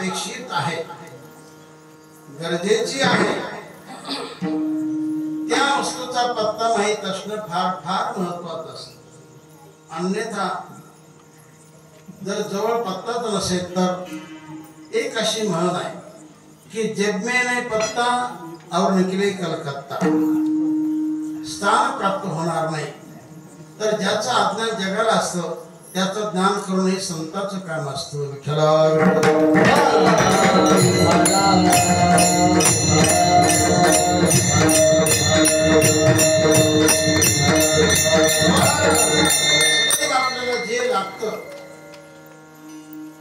अपेक्षित आहे, गरजेची आहे, त्या वस्तूचा पत्ता माहित असणं फार फार महत्वाचं असतं। अन्यथा जर जवळ पत्ताच नसेल तर एक अशी म्हण आहे की जब में नहीं पत्ता और निकले कलकत्ता, स्थान प्राप्त होणार नाही। तर ज्याचं अज्ञान जगाला असतं त्याचं ज्ञान करून हे संतांचं काम असतं। आपल्याला जे लागतं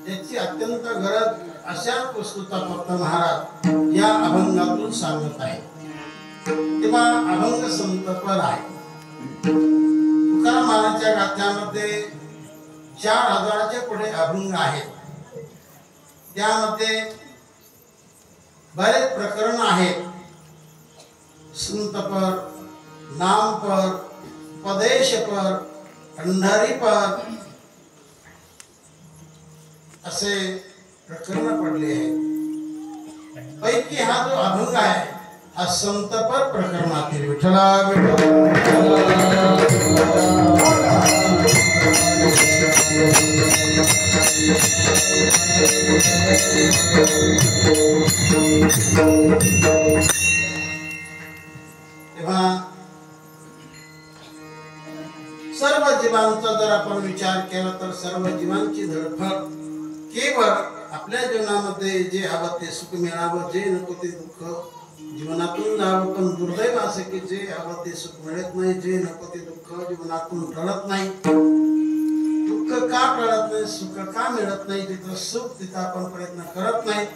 त्याची अत्यंत गरज अशा वस्तूचा पत्ता महाराज या अभंगातून सांगत आहे। तेव्हा अभंग संतपर आहे। तुकाराम महाराजांच्या गाथ्यामध्ये 4000च्या पुढे अभंग आहेत। त्यामध्ये बरेच प्रकरण आहेत। संतपर, नामपर, पदेशपर, पंढरीपर असे प्रकरण पडले आहेत। पैकी हा जो अभंग आहे हा संतपर प्रकरणातील विठ्ठला तेव्हा सर्व जीवांचा जर आपण विचार केला तर सर्व जीवांची धडपड केवळ आपल्या जीवनामध्ये जे हवं ते सुख मिळावं, जे नको ते दुःख जीवनातून जावं। पण दुर्दैव असं की जे हवं ते सुख मिळत नाही, जे नको ते दुःख जीवनातून टळत नाही। दुःख का टळत नाही, सुख का मिळत नाही? जिथं सुख तिथं आपण प्रयत्न करत नाही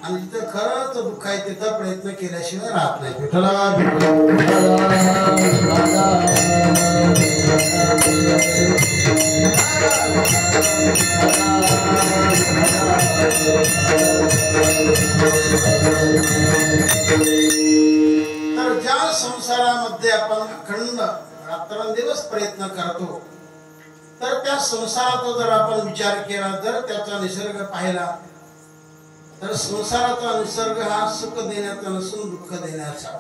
आणि जिथं खरंच दुःख आहे तिथं प्रयत्न केल्याशिवाय राहत नाही। विठ्ठला तर ज्या संसारामध्ये आपण अखंड रात्रंदिवस प्रयत्न करतो तर त्या संसाराचा जर आपण विचार केला, जर त्याचा निसर्ग पाहिला तर संसाराचा निसर्ग हा सुख देण्याचा नसून दुःख देण्याचा।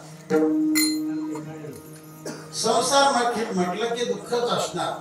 संसार म्हटलं की दुःखच असणार।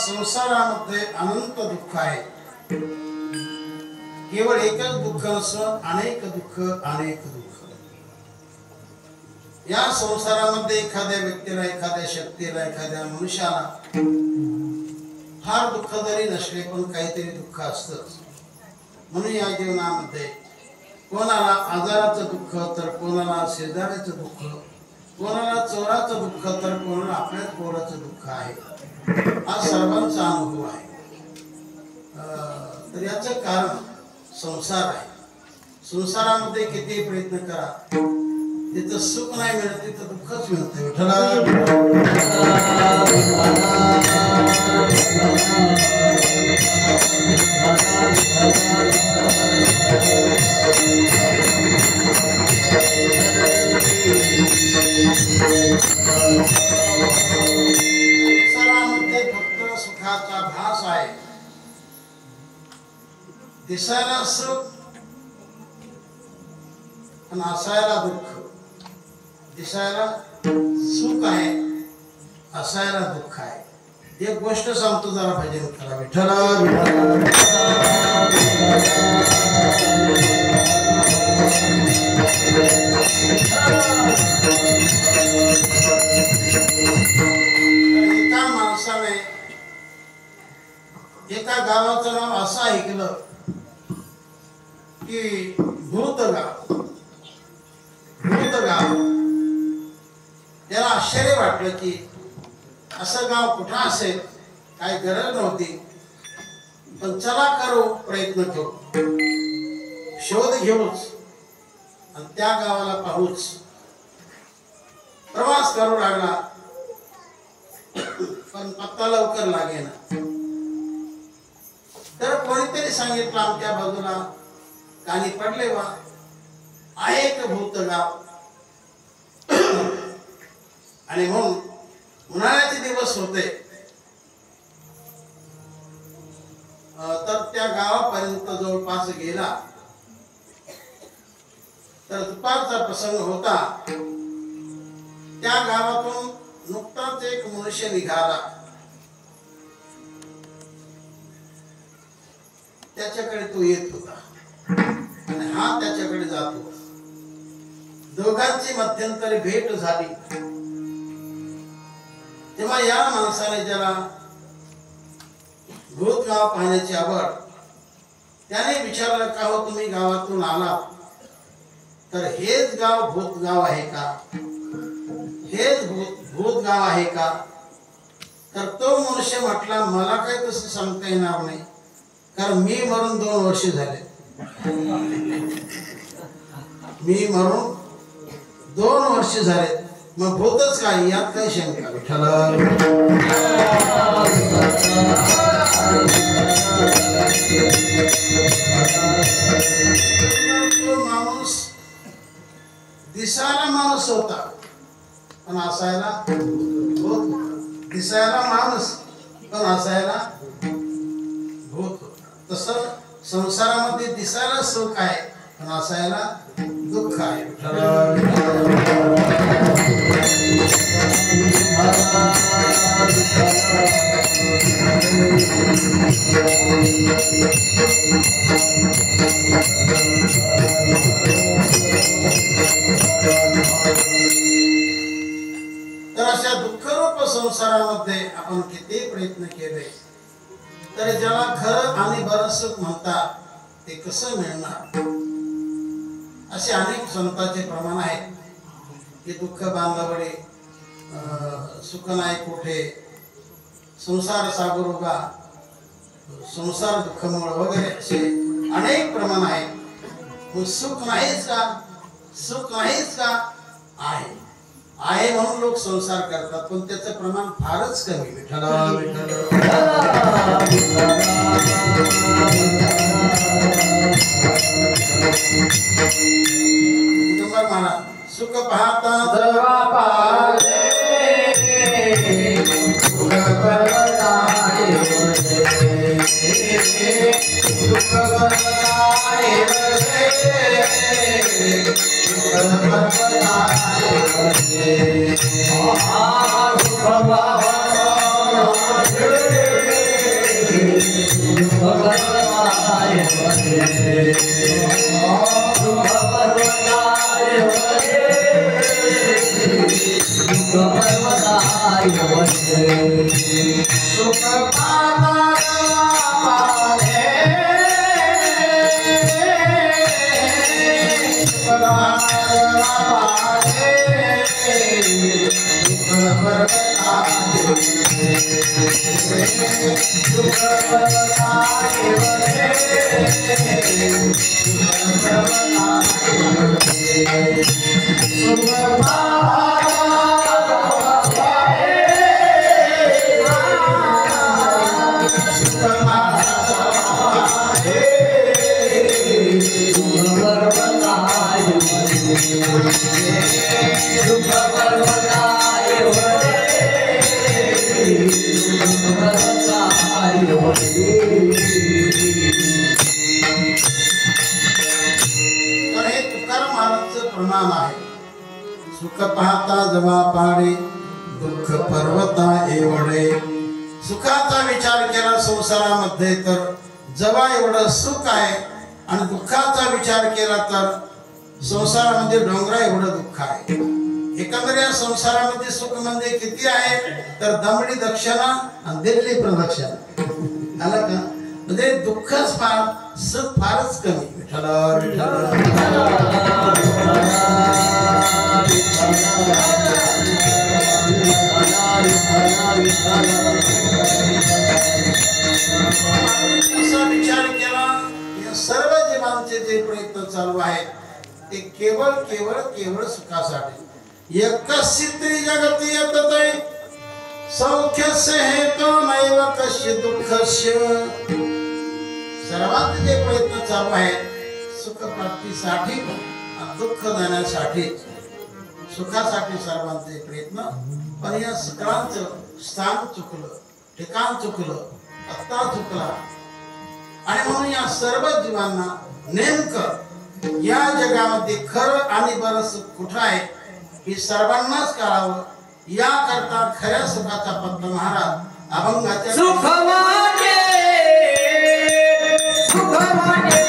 संसारामध्ये अनंत दुःख आहे। केवळ एकच दुःख नसून अनेक दुःख, अनेक दुःख। या संसारामध्ये एखाद्या व्यक्तीला, एखाद्या शक्तीला, एखाद्या मनुष्याला फार दुःख जरी नसले पण काहीतरी दुःख असतंच। म्हणून या जीवनामध्ये कोणाला आजाराचं दुःख तर कोणाला शेजाऱ्याचं दुःख, कोणाला चोराचं दुःख तर कोणाला आपल्याच पोराचं दुःख आहे। हा सर्वांचा अनुभव आहे। तर याचं कारण संसार आहे। संसारामध्ये किती प्रयत्न करा, जिथं सुख नाही मिळत तिथं दुःखच मिळतं। विठ्ठला भास आहे. दिसायला सुख आणि असायला दुःख. दिसायला सुख आहे, असायला दुःख आहे. एक गोष्ट सांगतो, जरा भजन करा. विठ्ठल एका माणसाने एका गावाचं नाव असं ऐकलं की भूतगाव. भूतगाव. त्याला आश्चर्य वाटलं की असं गाव कुठं असेल. काही गरज नव्हती, पण चला करू, प्रयत्न करू, शोध घेऊच आणि त्या गावाला पाहूच. प्रवास करू लागला, पण पत्ता लवकर लागेना. तर कोणीतरी सांगितलं आमच्या बाजूला कानी पडले वा आहे एक भूतगाव. आणि म्हणून उन्हाळ्याचे दिवस होते, तर त्या गावापर्यंत जवळपास गेला. तर दुपारचा प्रसंग होता. त्या गावातून नुकताच एक मनुष्य निघाला. त्याच्याकडे तो येत होता आणि हा त्याच्याकडे जात होता. दोघांची मध्यंतरी भेट झाली. तेव्हा या माणसाने ज्याला भूतगाव पाहण्याची आवड, त्याने विचारलं का हो तुम्ही गावातून आला, तर हेच गाव भूतगाव आहे का? हेच भूतगाव आहे का? तर तो मनुष्य म्हटला मला काय तसं सांगता येणार नाही, कारण मी मरून 2 वर्ष झाले. मी मरून 2 वर्ष झाले, मग भूतच काय, यात काही शंका. विठ्ठल तो माणूस दिसायला माणूस होता, पण असायला भूत. दिसायला माणूस पण असायला भूत होता. तसं संसारामध्ये दिसायला सुख आहे, पण असायला दुःख आहे. तर अशा दुःखरूप संसारामध्ये आपण किती प्रयत्न केले तरी ज्याला खरं आणि बरं सुख म्हणतात ते कसं मिळणार? असे अनेक संतांचे प्रमाण आहेत की दुःख बांधावडे, सुख नाही कुठे, संसार सागरोगा, संसार दुःखमूळ वगैरे असे अनेक प्रमाण आहेत. मग सुख नाहीच का? सुख नाहीच का? आहे. आहे म्हणून लोक संसार करतात, पण त्याचं प्रमाण फारच कमी. विठ्ठल दिगंबर महाराज सुख पाहता जवा पाले, सुख पर्वताए वसे, सुख पर्वताए वसे, सुख पर्वताए वसे, सुख पर्वताए वसे, सुख पर्वताए वसे, सुख पर्वताए वसे, सुख पाले, सुख पाले, सुख पर्वताए वसे, सुख पर्वताए वसे, सुख पर्वताए तर हे तुकाराम महाराजचं प्रमाण आहे. सुख पाहता जमा पाडे दुःख पर्वता एवढे. सुखाचा विचार केला संसारामध्ये तर जवा एवढं सुख आहे आणि दुःखाचा विचार केला तर संसारामध्ये डोंगरा एवढं दुःख आहे. एकंदर या संसारामध्ये सुख म्हणजे किती आहे तर दमडी दक्षिणा आणि दिल्ली प्रदक्षिणा आला का. म्हणजे दुःखच फार सुख फारच कमी. विठ्ठल असा विचार केला या सर्व जीवांचे जे प्रयत्न चालू आहेत ते केवळ केवळ केवळ सुखासाठी. एकस्यत्री जगती यतते सौख्यस्य हेतो नैव कस्य दुःखस्य. सर्वांचे जे प्रयत्न चालू आहेत सुख प्राप्तीसाठी दुःख जाण्यासाठी सुखासाठी सर्वांचे प्रयत्न. पण या सगळ्यांचं स्थान चुकलं, ठिकाण चुकलं, पत्ता चुकला आणि म्हणून या सर्व जीवांना नेमकं या जगामध्ये खरं आणि बरं सुख कुठं आहे ही सर्वांनाच कळावं याकरता खऱ्या सुखाचा पत्ता महाराज अभंगाच्या सुखवाटे सुखवाटे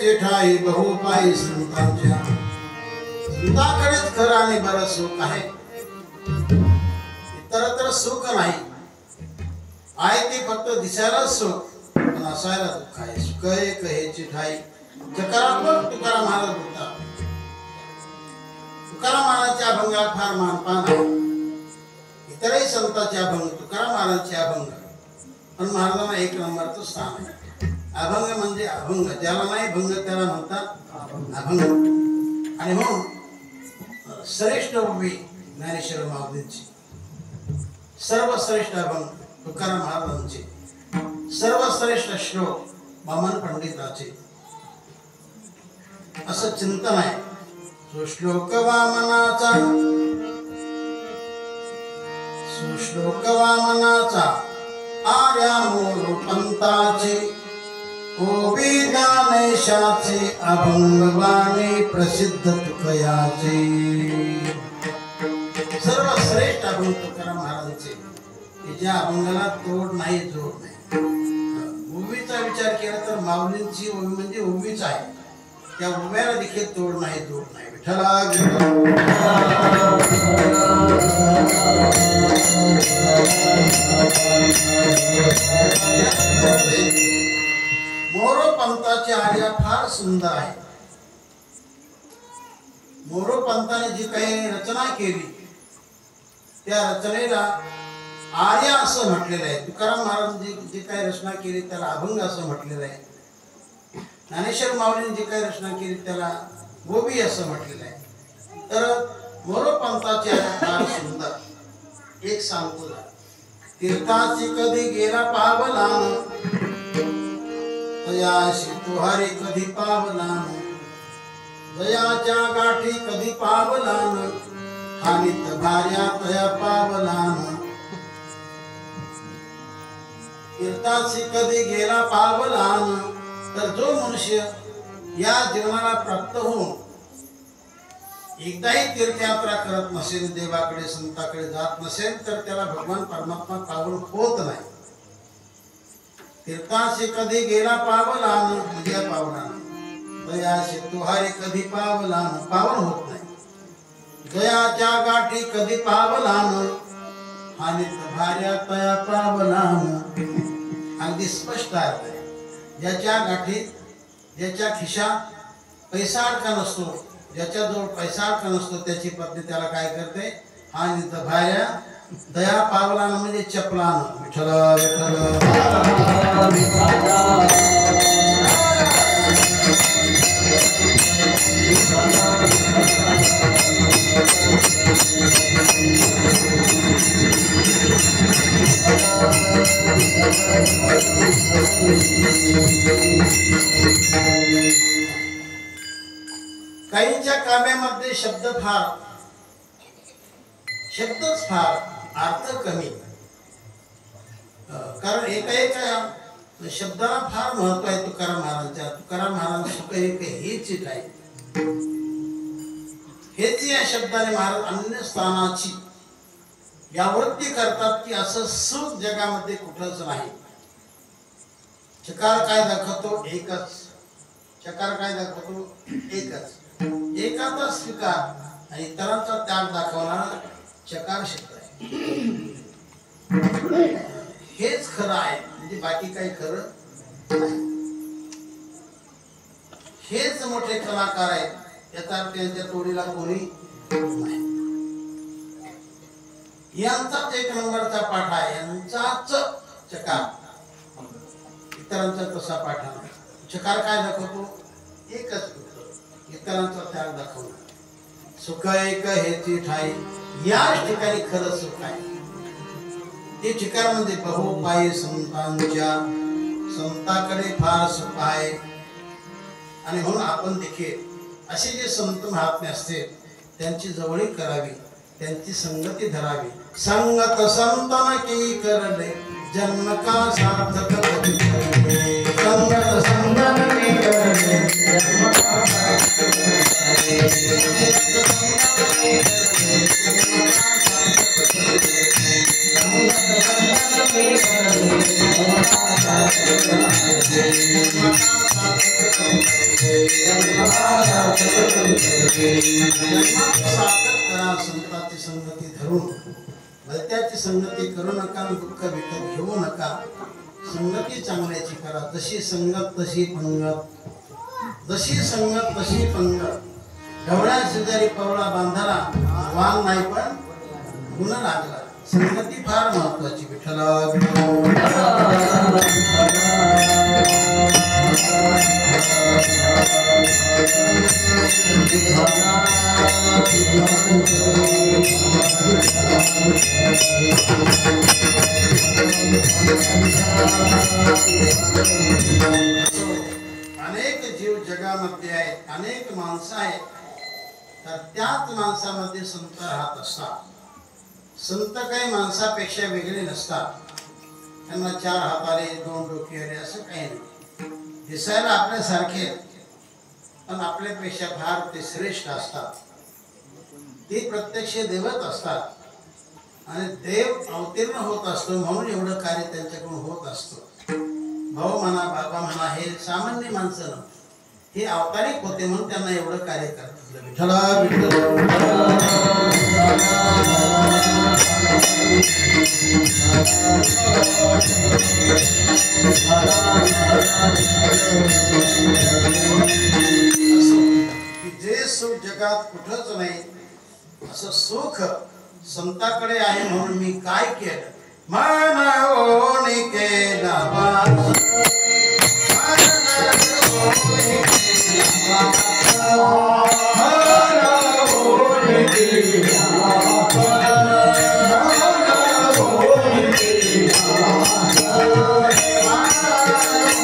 जेठाई बहुपाई संतांच्या संतांकडेच खरं आणि बरं सुख आहे. इतरत्र सुख नाही आहे ते फक्त दिसायला सुख पण असायला दुःख आहे. सुख एक हे जेठाई सकारात्मक तुकाराम महाराज बोलतात. तुकाराम महाराजच्या अभंगात फार मानपान आहे. इतरही संतांचे अभंग तुकाराम महाराजचे अभंग पण महाराजांना एक नंबरचं स्थान आहे. अभंग म्हणजे अभंग, ज्याला नाही भंग त्याला म्हणतात अभंग. आणि म्हणून श्रेष्ठ उभी ज्ञानेश्वर माऊलींची सर्वश्रेष्ठ अभंग तुकाराम महाराजांचे, सर्वश्रेष्ठ श्लोक वामन पंडिताचे असं चिंतन आहे. सुश्लोक वामनाचा सुश्लोक वामनाचा आर्या मूळ पंताचे ओवी ज्ञानेशाचे अभंगवाणी प्रसिद्ध तुकयाचे. सर्वश्रेष्ठ अभंग तुकाराम महाराजांचे त्या अभंगाला तोड नाही जोड नाही. ओवीचा विचार केला तर माऊलींची ओवी म्हणजे ओवीच आहे. त्या ओव्याला देखील तोड नाही जोड नाही. विठ्ठला मोरोपंताची आर्या फार सुंदर आहे. मोरोपंताने जी काही रचना केली त्या रचनेला आर्या असं म्हटलेलं आहे. तुकाराम महाराजांनी जी काही रचना केली त्याला अभंग असं म्हटलेलं आहे. ज्ञानेश्वर माऊलींनी जी काही रचना केली त्याला गोबी असं म्हटलेलं आहे. तर मोरोपंताची आर्या फार सुंदर. एक सांगतो तीर्थाची कधी गेला पावलान तयाशी तुहारी कधी पावलान जयाच्या गाठी कधी पावलान हानित भार्या तया पावलान. तीर्थाशी कधी गेला पावलान तर जो मनुष्य या जीवनाला प्राप्त होऊन एकदाही तीर्थयात्रा करत नसेल, देवाकडे संताकडे जात नसेल तर त्याला भगवान परमात्मा पावन होत नाही. तीर्थाशी कधी गेला पावलान म्हणजे पावलान दयाशी तुहारी कधी पावलान पावन होत नाही. दयाच्या गाठी कधी पावलान हानित भार्या तया पावलान. अगदी स्पष्ट अर्थ आहे. ज्याच्या गाठीत ज्याच्या खिशात पैसा अडका नसतो, ज्याच्याजवळ पैसा अडका नसतो त्याची पत्नी त्याला काय करते हानित भार्या दया पावलान म्हणजे चपलान. विठ्ठल काहींच्या काव्यामध्ये शब्द फार, शब्दच फार, अर्थ कमी. कारण एका शब्दाला फार महत्व आहे. तुकाराम महाराजांच्या तुकाराम महाराज सुख एक हेच आहे. हेच या शब्दाने महाराज अन्य स्थानाची व्यावृत्ती करतात की असं सुख जगामध्ये कुठंच नाही. चकार काय दाखवतो एकच. चकार काय दाखवतो एकच. एकाचा स्वीकार आणि इतरांचा त्याग दाखवणारा चकार शब्द आहे. हेच खरं आहे म्हणजे बाकी काही खरं नाही. हेच मोठे कलाकार आहेत. याचा अर्थ त्यांच्या तोडीला कोणी नाही. यांचाच एक नंबरचा पाठ आहे. यांचाच चकार, इतरांचा तसा पाठ नाही. चकार काय दाखवतो एकच, इतरांचा त्याग दाखवणार. सुख एक हेची ठाई. याच ठिकाणी खरं सुख आहे. ते ठिकाण म्हणजे बहुपायी संतांच्या, संताकडे फार सुख आहे. आणि म्हणून आपण देखील असे जे संत महात्मे असतील त्यांची जवळीक करावी, त्यांची संगती धरावी. संगत संतन की करले जन्म का सार्थक कधी करले. संगत संतन की करले जन्म का सार्थक संतांची संगती धरून भलत्याची संगती करू नका. दुःख विकत घेऊ नका. संगती चांगल्याची करा. जशी संगत तशी पंगत, जशी संगत तशी पंगत. ढवळ्या शेजारी पवळा बांधाला वांग नाही पण गुण लागला. संगती फार महत्वाची. विठ्ठला अनेक जीव जगामध्ये आहेत, अनेक माणसं आहेत. तर त्याच माणसामध्ये संत राहत असतात. संत काही माणसापेक्षा वेगळे नसतात. त्यांना चार हाताले दोन डोके आले असं काही नाही. दिसायला आपल्यासारखे पण आपल्यापेक्षा फार ते श्रेष्ठ असतात. ते प्रत्यक्ष देवत असतात. आणि देव अवतीर्ण होत असतो म्हणून एवढं कार्य त्यांच्याकडून होत असतं. भाऊ म्हणा, बाबा म्हणा, हे सामान्य माणसं नव्हते, हे अवतारिक होते म्हणून त्यांना एवढं कार्य करतात. विठ्ठला जे सुख जगात कुठंच नाही असं सुख संताकडे आहे. म्हणून मी काय केलं, मानवोनी केला वास, मानवोनी केला वास, मानवोनी केला वास, मानवोनी केला वास, मानवोनी केला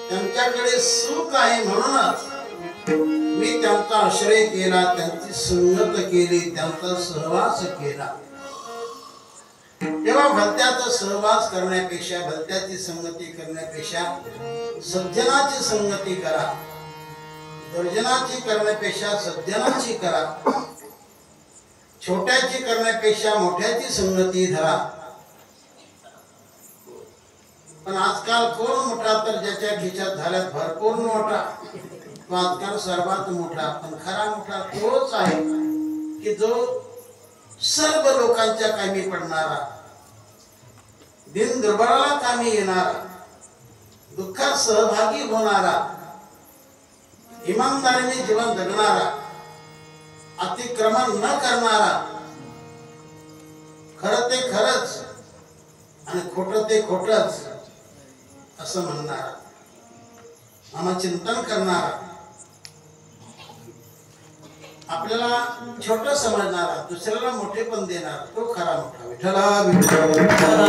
त्यांच्याकडे सुख आहे म्हणूनच मी त्यांचा आश्रय केला, त्यांची संगत केली, त्यांचा सहवास केला. तेव्हा भलत्याचा सहवास करण्यापेक्षा, भलत्याची संगती करण्यापेक्षा सज्जनाची संगती करा. दुर्जनाची करण्यापेक्षा सज्जनाची करा. छोट्याची करण्यापेक्षा मोठ्याची संगती धरा. पण आजकाल कोण मोठा, तर ज्याच्या खिशात झाल्यात भरपूर मोठा, तो आजकाल सर्वात मोठा. पण खरा मोठा तोच आहे की जो सर्व लोकांच्या कामी पडणारा, दिन दुर्बळाला कामी येणारा, दुःखात सहभागी होणारा, इमानदारीने जीवन जगणारा, अतिक्रमण न करणारा, खरं ते खरंच आणि खोटं ते खोटंच असं म्हणणारा, आम्हा चिंतन करणारा, आपल्याला छोट समजणारा, दुसऱ्याला मोठेपण देणारा, तो खरा मोठा. विठ्ठला विठ्ठला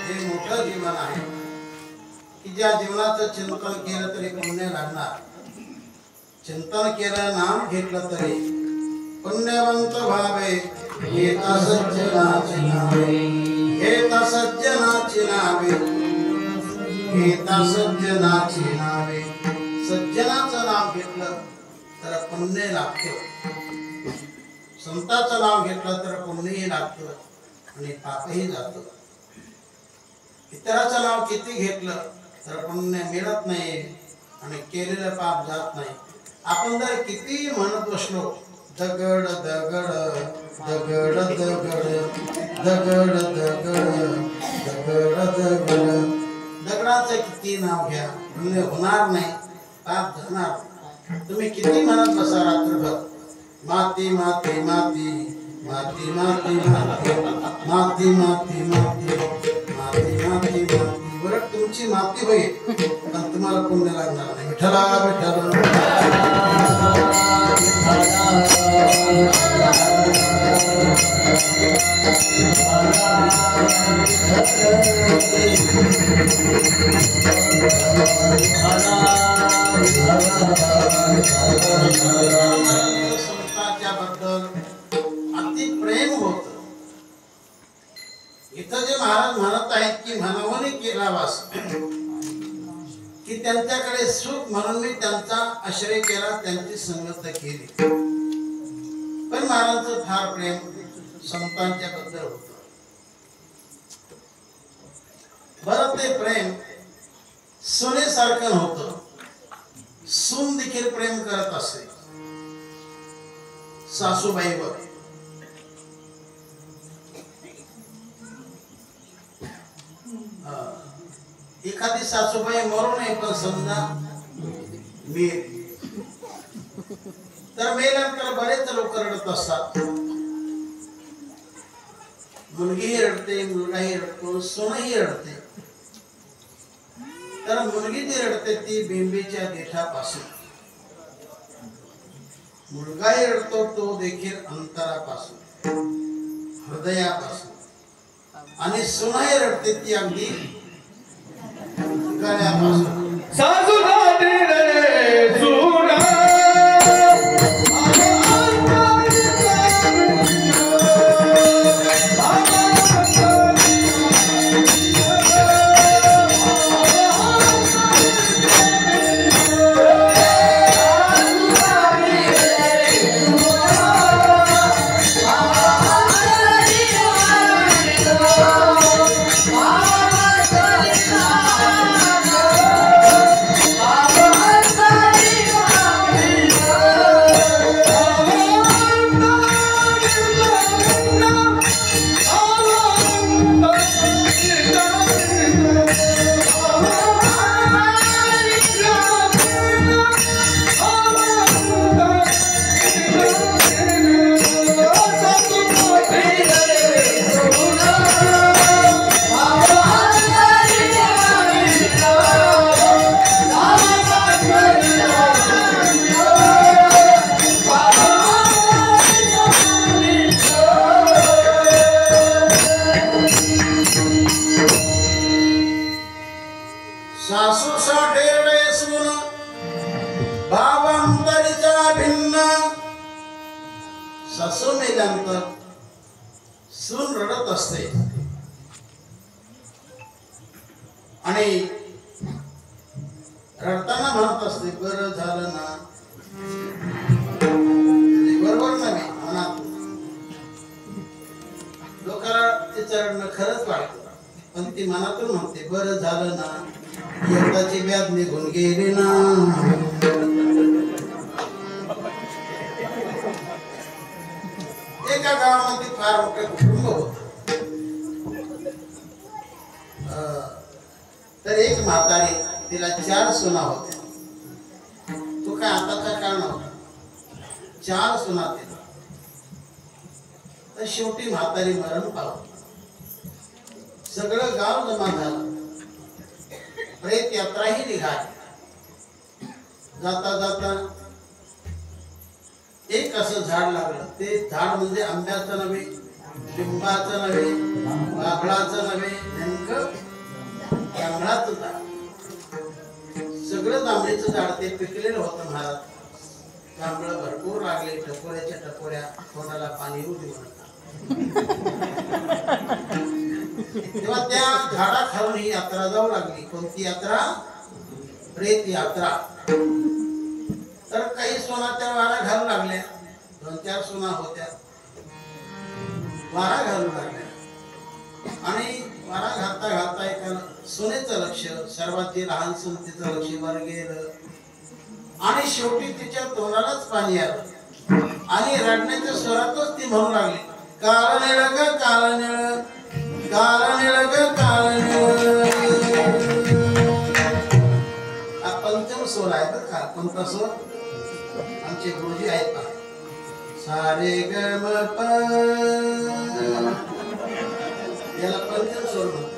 हे मोठं जीवन आहे की ज्या जीवनाचं चिंतन केलं तरी पुण्य लागणार. चिंतन केलं, नाम घेतलं तरी पुण्यवंत व्हावे. येता सज्जनाची नावे, येता सज्जनाची नावे, येता सज्जनाची नावे. सज्जनाचं नाव घेतलं तर पुण्य लागतं, संताचं नाव घेतलं तर पुण्यही लागतं आणि पापही जातं. इतराचं नाव किती घेतलं तर पुण्य मिळत नाही आणि केलेलं पाप जात नाही. आपण जर किती म्हणत बसलो दगड दगड दगड दगड दगड दगड दगड दगड, दगडाचं किती नाव घ्या म्हणजे होणार नाही, पाप जाणार. तुम्ही किती म्हणत बसा रात्रभर माती माती माती माती माती माती माती माती माती माती माती माती, बरं तुमची माती होईल पण तुम्हाला पुण्य लागणार नाही. विठ्ठला संतांच्या बद्दल अति प्रेम होत. इथं जे महाराज म्हणत आहेत की म्हणावणे केला वास, की त्यांच्याकडे सुख म्हणून मी त्यांचा आश्रय केला, त्यांची संगत केली. पण महाराजांचं फार प्रेम संतांच्या बद्दल होत. बरं ते प्रेम सुनेसारखं होतं. सून देखील प्रेम करत असे सासूबाईवर. एखादी सासूबाई मरू नये पण समजा मी तर मेल्यानंतर बरेच लोक रडत असतात. मुलगीही रडते, मुलगाही रडतो, सूनही रडते. तर मुलगी जी रडते ती बिंबीच्या देठापासून, मुलगाही रडतो तो देखील अंतरापासून, हृदयापासून, आणि सूनही रडते ती अगदी गळ्यापासून. सासू रे सुना सासू साठे सून भावांतरीचा भिन्न. सासू मेल्यानंतर सून रडत असते आणि रडताना म्हणत असते बरं झालं ना. बरोबर नव्हे मनात लोकांना तिचं रडणं खरंच वाटतं, पण ती मनातून म्हणते बरं झालं ना, यंदाची व्याध निघून गेली ना. एका गावामध्ये फार मोठे कुटुंब होत. तर एक म्हातारी, तिला 4 सुना होत्या. तो काय आताचा काळ नव्हता, 4 सुना तिला. तर शेवटी म्हातारी मरण पावली. सगळं गाव जमा झालं. प्रेत यात्राही निघाली. जाता जाता एक असं झाड लागलं. ते झाड म्हणजे आंब्याचं नव्हे, लिंबाचं नव्हे, वाघळाचं नव्हे, नेमकं जांभळाचं झाड. सगळं जांभळीचं झाड ते पिकलेलं होतं. महाराज जांभळं भरपूर लागले, टपोऱ्याच्या टपोऱ्या, तोंडाला पाणी येऊ देऊ नका. तेव्हा त्या झाडाखालून ही यात्रा जाऊ लागली. कोणती यात्रा? प्रेत यात्रा. तर काही सोनाच्या वारा घालू लागल्या. 2-4 सोना होत्या, वारा घालू लागल्या. आणि वारा घालता घालता एका सुनेचं लक्ष, सर्वात लहान सून तिचं लक्ष वर गेलं आणि शेवटी तिच्या तोंडालाच पाणी आलं आणि रडण्याच्या स्वरातच ती म्हणू लागली, काळ निळ ग काळ निळ, काळ निळ ग काळ निळ. हा पंचम स्वर आहे बरं का. कोणता स्वर? आमचे गुरुजी आहेत पहा, सारे ग म प, याला पंचम स्वर म्हणतात.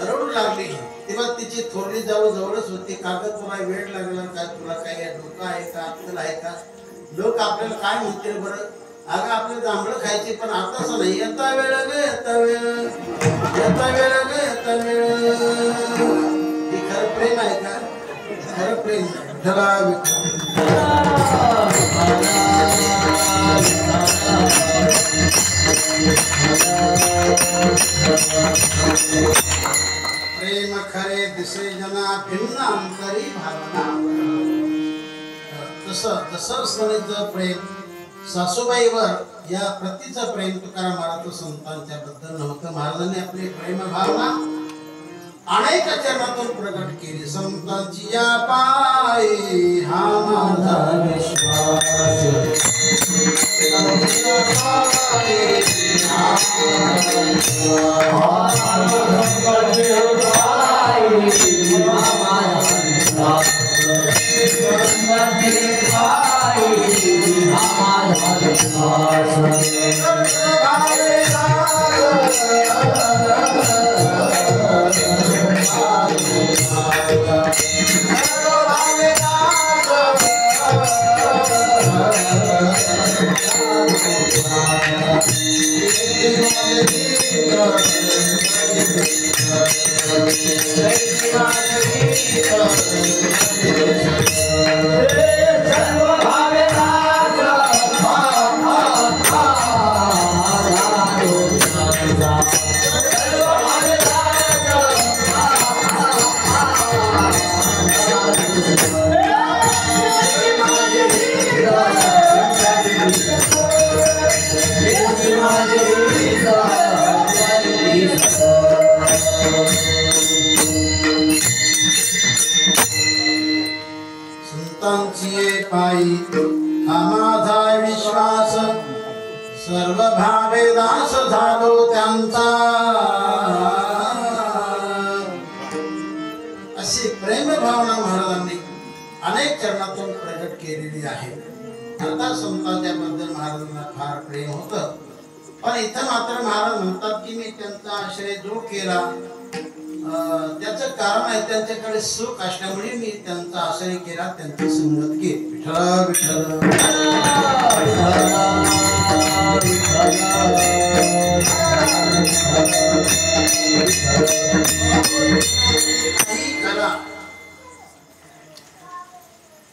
रडू लागली तेव्हा तिची थोडी जाऊ जवळच होती. कागद तुला वेळ लागला का, तुला काही डोकं आहे का, अक्कल आहे का, लोक आपल्याला काय म्हणतील बरं. अगं आपले जांभळं खायचे पण आता असं नाही, येता वेळ ग येता वेळ, येता वेळ ग येता वेळ. हे खरं प्रेम आहे का? खरं प्रेम प्रेम खरे दिसे जना भिन्न अंतरी भावना. तसं सुनेचं प्रेम सासूबाईवर या प्रतीचं प्रेम तुकाराम महाराज संतांच्या बद्दल नव्हतं. महाराजांनी आपली प्रेम भावना अनेक चरणातून प्रकट केली. संतांची या पायी हा माझा विश्वास, संतांची पायी हा माझा विश्वास, सर्व भावे दास झालो त्यांचा. अशी प्रेम भावना महाराजांनी अनेक चरणातून प्रकट केलेली आहे. अर्थात संतांच्या बद्दल महाराजांना फार प्रेम होतं, पण इथं मात्र महाराज म्हणतात की मी त्यांचा आश्रय जो केला त्याचं कारण आहे त्यांच्याकडे सुख असल्यामुळे मी त्यांचा आश्रय केला, त्यांची संगत केली. विठ्ठल विठ्ठल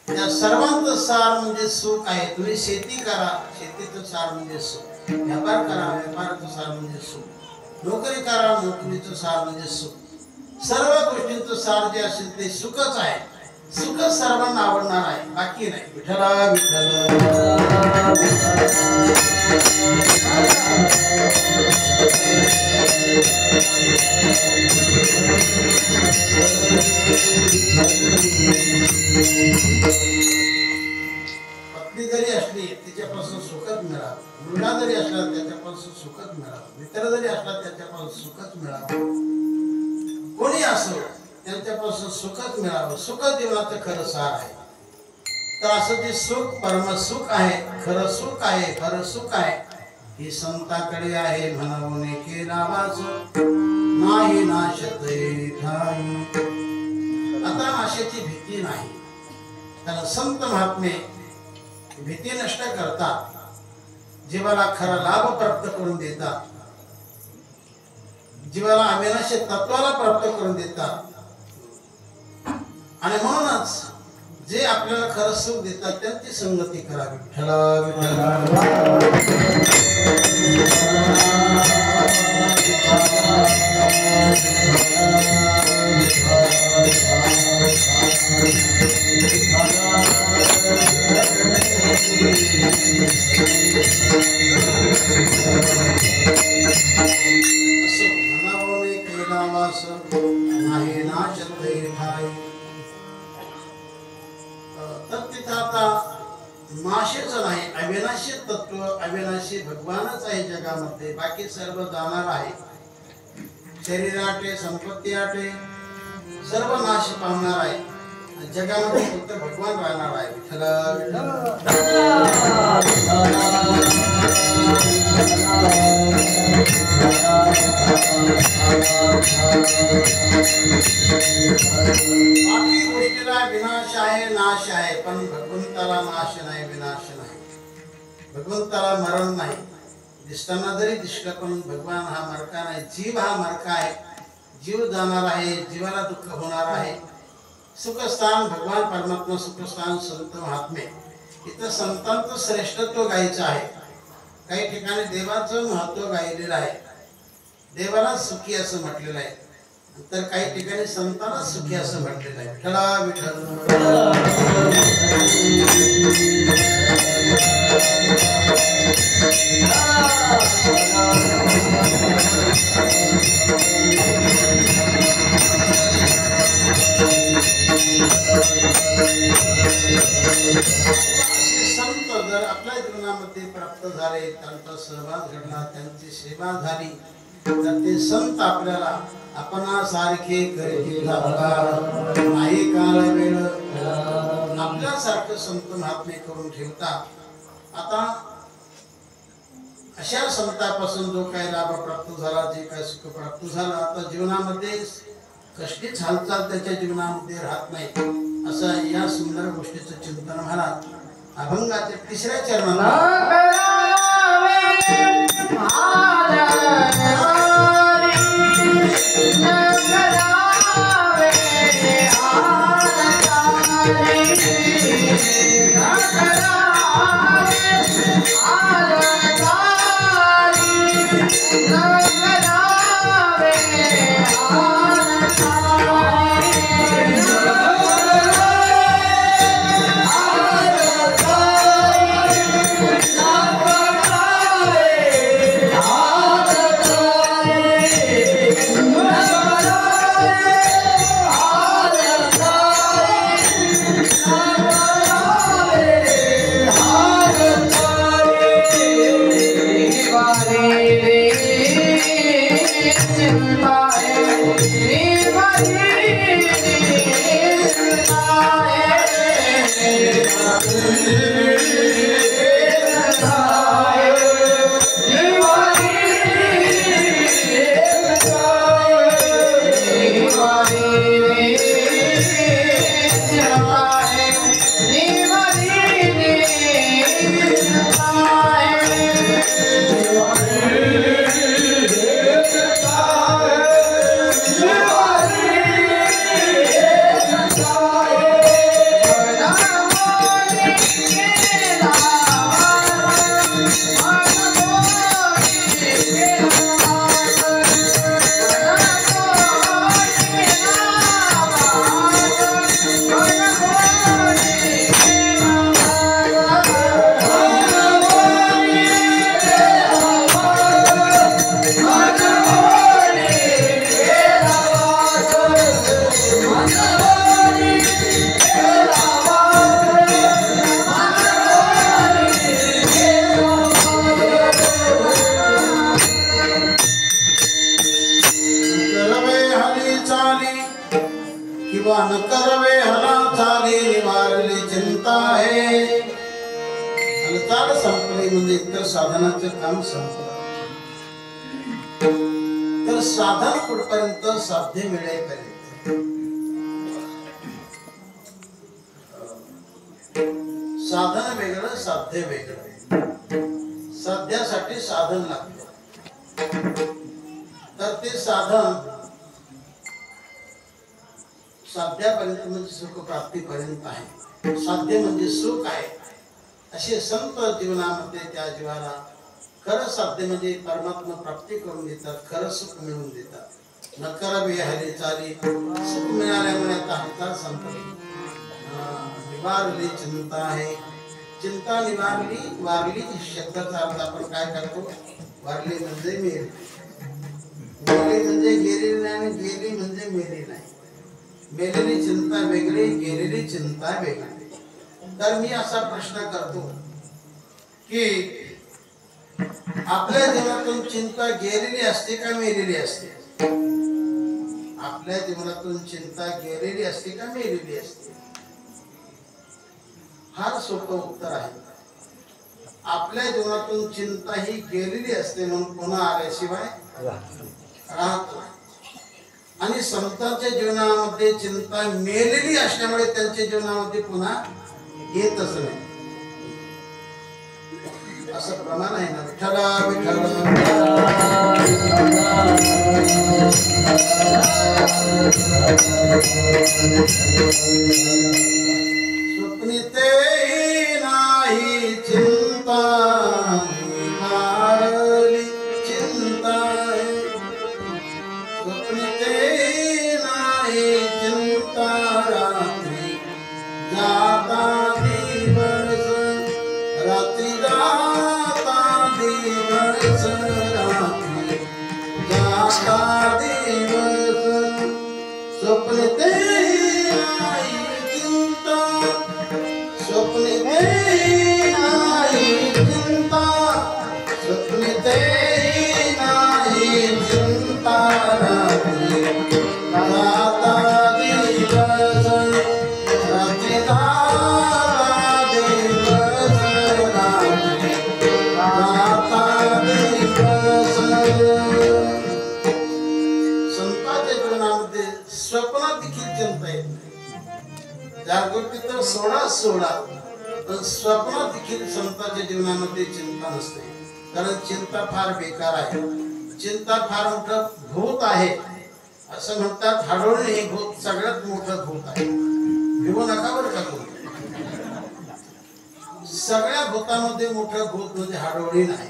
या सर्वांचं सार म्हणजे सुख आहे. तुम्ही शेती करा, शेतीचं सार म्हणजे सुख. व्यापार करा, व्यापाराचं सार म्हणजे सुख. नोकरी करा, नोकरीचं सार म्हणजे सुख. सर्व गोष्टींचं सार जे असेल ते सुखच आहे. सुख सर्वांना आवडणार आहे, बाकी नाही. विठ्ठला विठ्ठल पत्नी जरी असली तिच्यापासून सुखच मिळावं, मुलगा जरी असला त्याच्यापासून सुखच मिळावं, मित्र जरी असला त्याच्यापासून सुखच मिळावं, कोणी असो त्यांच्यापासून सुखच मिळावं. सुख जीवनाचं खरं सार आहे. तर असं जे सुख परमसुख आहे, खरं सुख आहे, खरं सुख आहे, ही संताकडे आहे. म्हणावून केला वास नाही नाशते ठाई. आता नाशाची भीती नाही, कारण संत महात्मे भीती नष्ट करतात, जीवाला खरा लाभ प्राप्त करून देतात, जीवाला अविनाशी तत्वाला प्राप्त करून देतात. आणि म्हणूनच जे आपल्याला खरं सुख देतात त्यांची संगती करावी. असो म्हणावं सहवास नाही नाशते ठाई. तर तिथं आता नाशच नाही, अविनाशी तत्व, अविनाशी भगवानच आहे जगामध्ये. बाकी सर्व जाणार आहे. शरीराटे संपत्ती आटे सर्व नाश पावणार आहे. जगामध्ये फक्त भगवान राहणार आहे. विठ्ठल बाकी गोष्टीला विनाश आहे, नाश आहे, पण भगवंताला नाश नाही, विनाश नाही. भगवंताला मरण नाही. दिसताना जरी दिसलं पण भगवान हा मरका नाही. जीव हा मरका आहे. जीव जाणार आहे. जीवाला दुःख होणार आहे. सुखस्थान भगवान परमात्मा, सुखस्थान संत महात्मे. इथं संतांचं श्रेष्ठत्व गायचं आहे. काही ठिकाणी देवाचं महत्व गायलेलं आहे. देवाला सुखी असं म्हटलेलं आहे, तर काही ठिकाणी संतांना सुखी असं म्हटलेलं आहे. विठ्ठला विठ्ठल. संत जर आपल्या जीवनामध्ये प्राप्त झाले, त्यांचा सहभाग घडला, त्यांची सेवा झाली, तर ते संत आपल्याला आपणासारखे करतील नाही काल वेळ आपल्यासारखं संत महात्मे करून ठेवतात. आता अशा संतापासून जो काही लाभ प्राप्त झाला, जे काही सुख प्राप्त झालं, आता जीवनामध्ये कसलीच हालचाल त्याच्या जीवनामध्ये राहत नाही. असं या सुंदर गोष्टीचं चिंतन महाराज अभंगाच्या 3ऱ्या चरणात न करवे हला चाली निवारली चिंता आहे. हालचाल संपली म्हणजे इतर साधनाचं काम संपलं. तर साधन कुठपर्यंत? साध्य मिळेपर्यंत. साधन वेगळं, साध्य वेगळं. साध्यासाठी साधन लागतं. तर ते साधन साध्यापर्यंत म्हणजे सुख प्राप्तीपर्यंत आहे. साध्य म्हणजे सुख आहे. असे संत जीवनामध्ये त्या जीवाला खरं साध्य म्हणजे परमात्मा प्राप्ती करून देतात, खरं सुख मिळवून देतात. न करावे हरी चाली, सुख मिळाल्यामुळे आता हालचाल संपली. निवारली चिंता आहे. चिंता निवारली, वारली शब्दाचा अर्थ आपण काय करतो? वारली म्हणजे मेली. मेली म्हणजे गेलेली नाही आणि गेली म्हणजे मेली नाही. मेलेली चिंता वेगळी, गेलेली चिंता वेगळी. तर मी असा प्रश्न करतो की आपल्या जीवनातून चिंता गेलेली असते का मेलेली असते? आपल्या जीवनातून चिंता गेलेली असते का मेलेली असते? फार सोपं उत्तर आहे. आपल्या जीवनातून चिंता ही गेलेली असते, म्हणून पुन्हा आल्याशिवाय राहत नाही. आणि संतांच्या जीवनामध्ये चिंता मेलेली असल्यामुळे त्यांच्या जीवनामध्ये पुन्हा येतच नाही. असं प्रमाण आहे ना. विठ्ठला विठ्ठला स्वप्निते नाही चिंता मारली चिंता, स्वप्निते नाही चिंता रात्री जाता दिवस, रात्री जाता दिवस, रात्री जाता दिवस, स्वप्निते नाही चिंता, स्वप्निते नाही चिंता, स्वप्निते नाही चिंता रात्री जाता दिवस, रात्री जाता दिवस, रात्री जाता दिवस. संतांच्या जीवनामध्ये स्वप्नात देखील चिंता येत नाही. जागृती तर सोडा सोडा, पण स्वप्नात देखील संतांच्या जीवनामध्ये चिंता नसते. कारण चिंता फार बेकार आहे. चिंता फार मोठं भूत आहे. असं म्हणतात हाडोळे हे भूत सगळ्यात मोठं भूत आहे. भिवू नका बरं का तुम्ही. सगळ्या भूतामध्ये मोठं भूत म्हणजे हाडोळे नाही.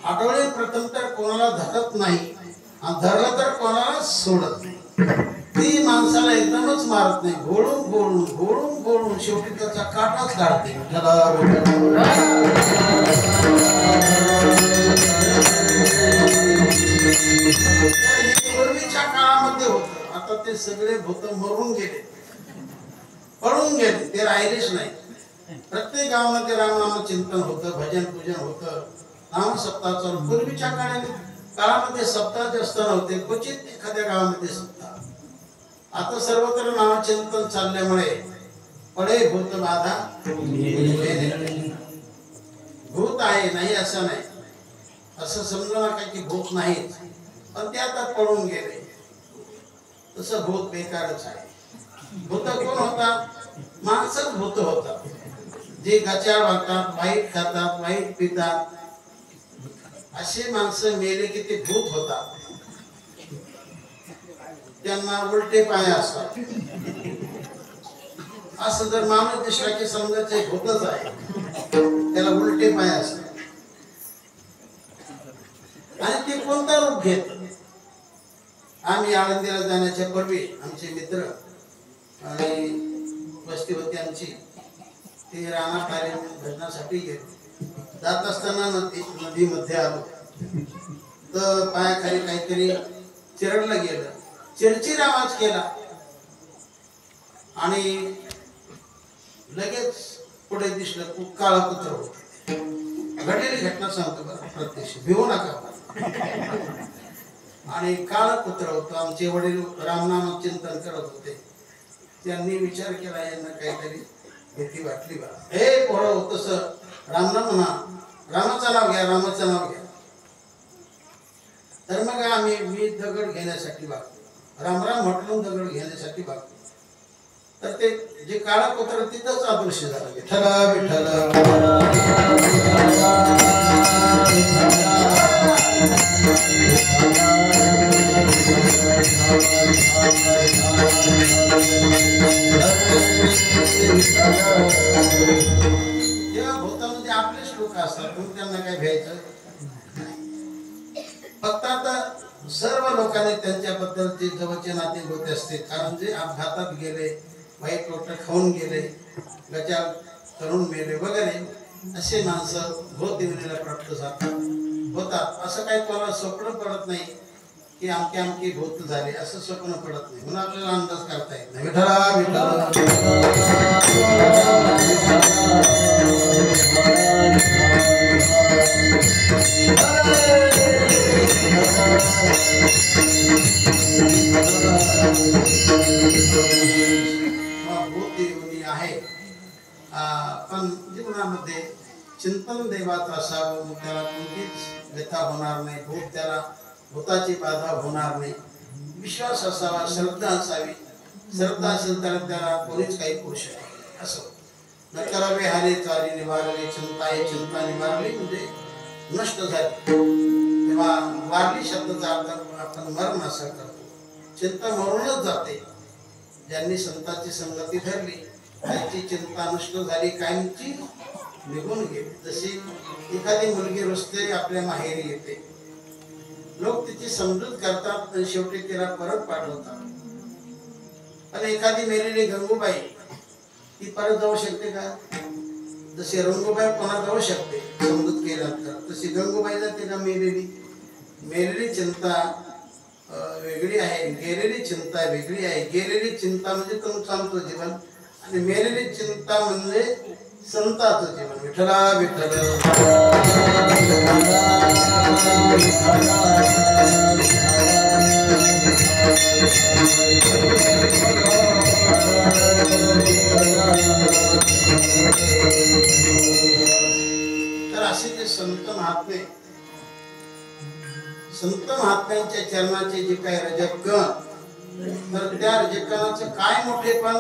हाडोळे प्रथम तर कोणाला धरत नाही, आणि धरलं तर कोणाला सोडत नाही. ती माणसाला एकदमच मारत नाही, घोळून घोळून घोळून घोळून शेवटी त्याचा काटाच काढते. पूर्वीच्या काळामध्ये होत, आता ते सगळे भूत मरून गेले, पळून गेले, ते राहिलेच नाही. प्रत्येक गावामध्ये रामनाम चिंतन होतं, भजन पूजन होतं, नाम सप्ताह चालू. पूर्वीच्या काळामध्ये सप्ताह जास्त नव्हते, क्वचित एखाद्या गावामध्ये सप्ताह. आता सर्वत्र नामचिंतन चालल्यामुळे पडे भूत बाधा. भूत आहे नाही असं नाही, असं समजू नका की भूत नाही, पण ते आता पळून गेले. तसं भूत बेकारच आहे. भूत कोण होता? माणसंच भूत होता, जे गचाळ वागतात, वाईट खातात, वाईट पितात. असे माणसं मेले की ते भूत होतात. त्यांना उलटे पाय असतात. असं जर माणूस दिसला की समजायचे भूतच आहे, त्याला उलटे पाय असतात. आणि ते कोणता रूप घेत? आम्ही आळंदीला जाण्याच्या पूर्वी आमचे मित्र आणि वस्ती होती आमची, ते रानात आले, भजनासाठी गेले. जात असताना नदीमध्ये आलो तर पायाखाली काहीतरी चिरडलं गेलं. चिरचिर आवाज केला आणि लगेच पुढे दिसलं काळा कुत्र होत. घडलेली घटना सांगतो बरं, प्रत्यक्ष भिवू नका. आणि काळ कुत्र होतं. आमचे वडील रामनाम चिंतन करत होते. त्यांनी विचार केला, यांना काहीतरी भीती वाटली बा. हे पोरं होत रामनाम म्हणा, रामाचं नाव घ्या, रामाचं नाव घ्या. तर मग मी दगड घेण्यासाठी वागतो, रामराम म्हटलं दगड घेण्यासाठी वागतो. तर ते जे काळा कुत्र तिथंच अदृश्य झालं. विठ्ठला विठ्ठला जेव्हा भूतामध्ये आपलेच लोक असतात, पण त्यांना काय भ्यायचं. फक्त आता सर्व लोकांनी त्यांच्याबद्दल जे जवळचे नाते होते असते, कारण जे अपघातात गेले, वाईट लोक खाऊन गेले, गचाळ तरुण मेले वगैरे, असे माणसं भूत देवनेला प्राप्त होतात. असं काही कोणाला स्वप्न पडत नाही की आमके आमके भूत झाले असं स्वप्न पडत नाही, म्हणून आपल्याला अंदाज करता येत नाही. विठ्ठला विठ्ठला भूत योनी आहे. पण जीवनामध्ये चिंतन देवाचं असावं, मग त्याला कोणतीच व्यथा होणार नाही, भूताची बाधा होणार नाही. विश्वास असावा, श्रद्धा असावी. श्रद्धा असेल तर त्याला कोणीच काही करू शकत असं. न करावे हारे चारी निवारले, चिंता निवारली म्हणजे नष्ट झाली. तेव्हा वारली शब्दाचा अर्थ आपण मरण असं करतो. चिंता मरूनच जाते. ज्यांनी संतांची संगती धरली त्यांची चिंता नष्ट झाली, कायमची निघून गेली. जशी एखादी मुलगी रुसते आपल्या माहेरी येते, लोक तिची समजूत करतात आणि शेवटी तिला परत पाठवतात. पण एखादी मेलेली गंगूबाई ती परत जाऊ शकते का? जशी रंगूबाई पुन्हा जाऊ शकते समजूत केल्यानंतर, तशी गंगूबाई जाते का? मेलेली चिंता वेगळी आहे, गेलेली चिंता वेगळी आहे. गेलेली चिंता म्हणजे तुमचं जीवन आणि मेलेली चिंता म्हणजे संताचं जीवन. विठ्ठला विठ्ठल तर असे जे संत महात्म्यांच्या चरणाचे जे काही रजतगण, तर त्या रजतगणाचं काय मोठेपण.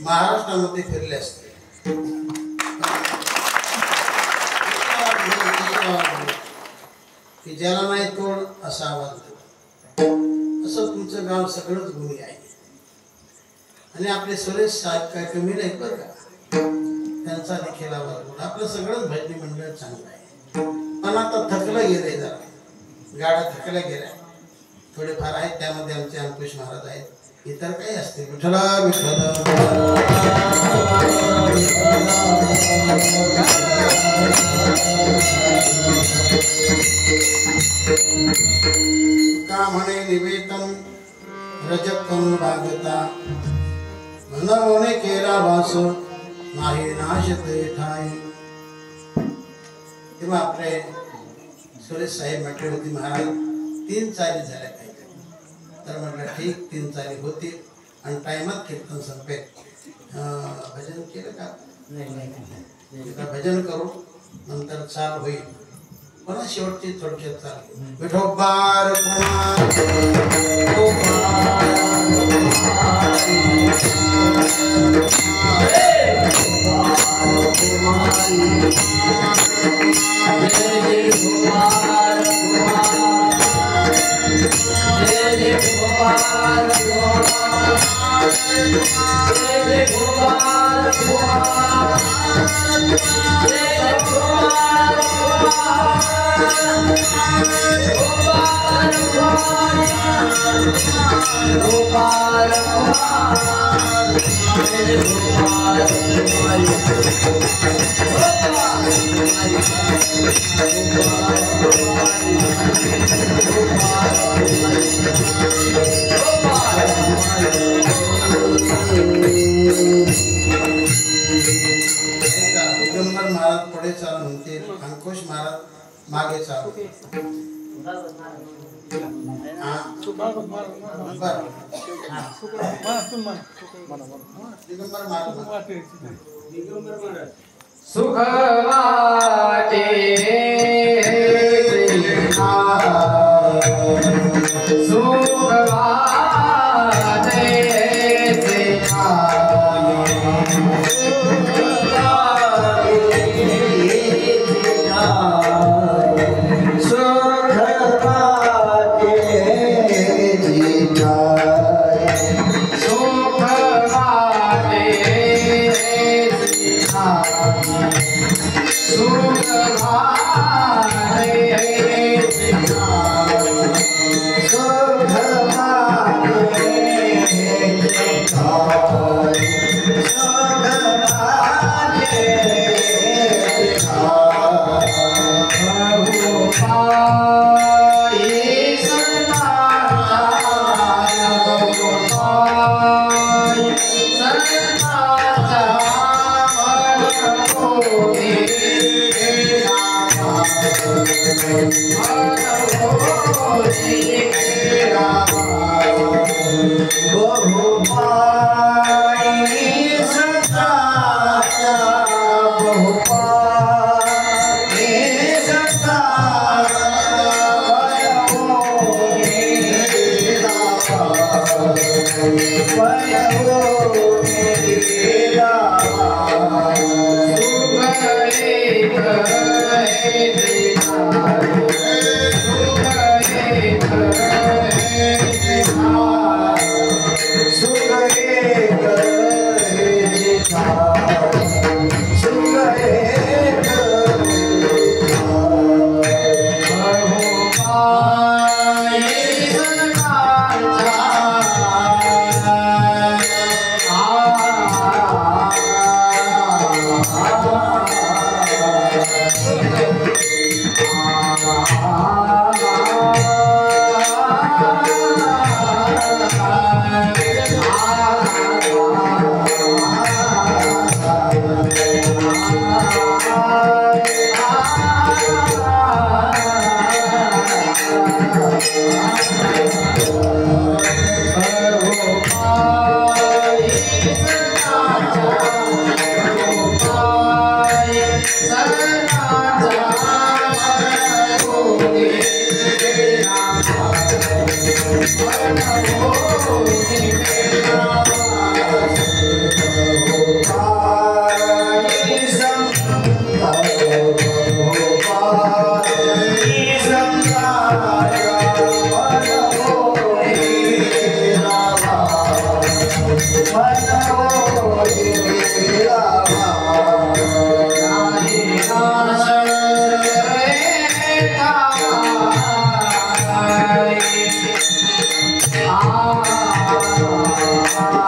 महाराष्ट्रामध्ये फिरले असते. की ज्याला नाही तोड असा आवाज असं तुमचं गाव सगळंच गुणी आहे. आणि आपले सुरेश साहेब काय कमी नाही बरं का, त्यांचा देखील आवाज आपलं सगळंच भजनी मंडळ चांगलं आहे. पण आता थकलं गेलंय, जरा गाड्या थकल्या गेल्या थोडेफार आहेत, त्यामध्ये आमचे अंकुश महाराज आहेत, इतर काही असते. विठ्ठला विठ्ठल का म्हणे निवेदन रजकम भागता मनवणे केला वास नाही नाश ते ठाई. तेव्हा आपले सुरेश साहेब म्हटले होते महाराज 3 चाली झाल्या पाहिजे. तर म्हटलं ठीक 3 चाली होतील आणि टायमात कीर्तन संपेल. भजन केलं का? एकदा भजन करू नंतर चाल होईल. पण शेवटची थोडक्यात चाल. विठोबार दिगंबर महाराज पुढे चाल म्हणतील, अंकुश महाराज मागे चाल. दिगंबर महाराज सुख वाटे सुख वाटे Ah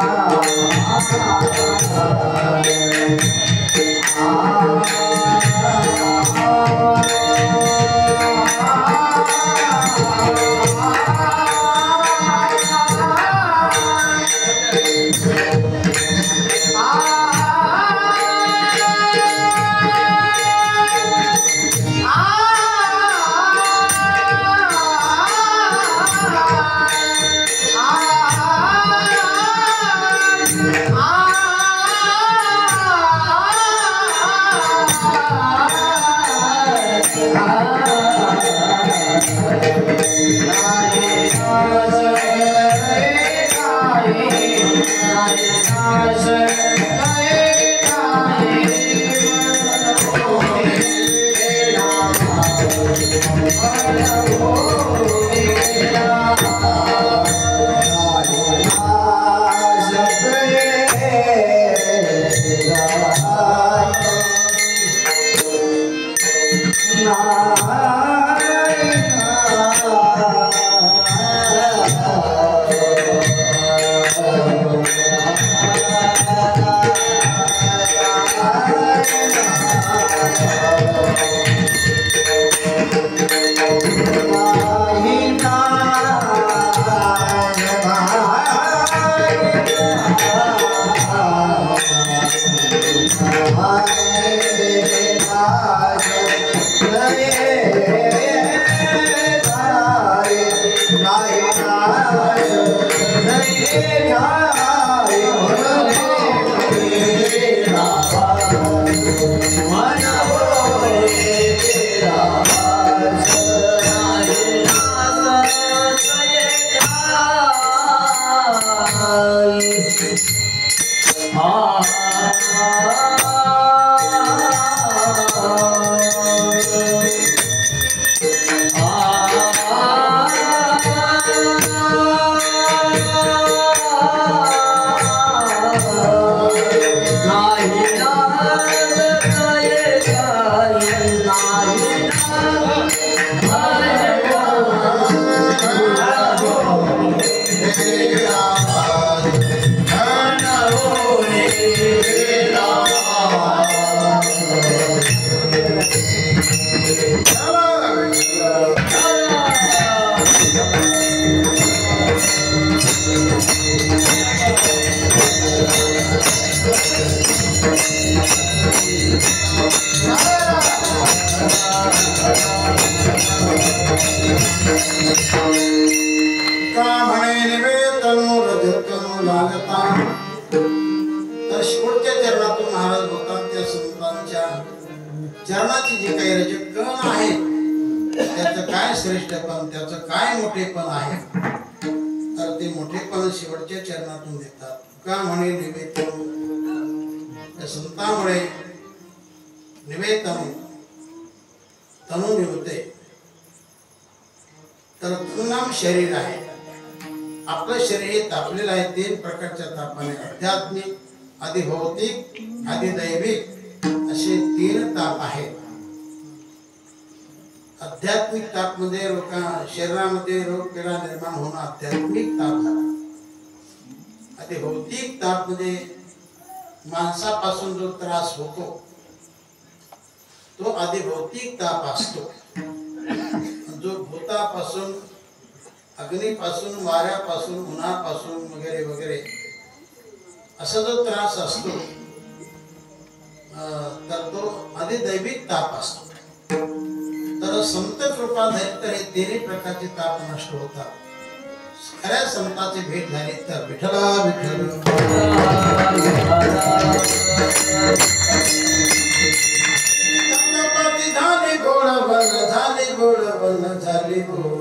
तर शेवटच्या चरणातून महाराज बोलतात त्या संतांच्या चरणाची जी काही रजकण आहे त्याचं काय श्रेष्ठपण त्याचं काय मोठेपण आहे तर ते मोठेपण शेवटच्या चरणातून देतात. का म्हणे निवेदन त्या संतांमुळे निवेदन तनु निवते. तर तनुनाम शरीर आहे. आपलं शरीर हे तापलेलं आहे 3 प्रकारच्या तापाने. आध्यात्मिक, अधिभौतिक, अधिदैविक असे 3 ताप आहेत. आध्यात्मिक ताप मध्ये शरीरामध्ये रोग पीडा निर्माण होणं आध्यात्मिक ताप झाला. अधिभौतिक ताप मध्ये माणसापासून जो त्रास होतो तो अधिभौतिक ताप असतो. जो भूतापासून, अग्नीपासून, वाऱ्यापासून, उन्हापासून वगैरे वगैरे असा जो त्रास असतो तर तो अधिदैविक ताप असतो. तर संत कृपा झाली तर हे 3 प्रकारचे ताप नष्ट होतात. खऱ्या संताची भेट झाली तर विठ्ठला विठ्ठल झाली गोड बन झाली गोड बन झाली गोड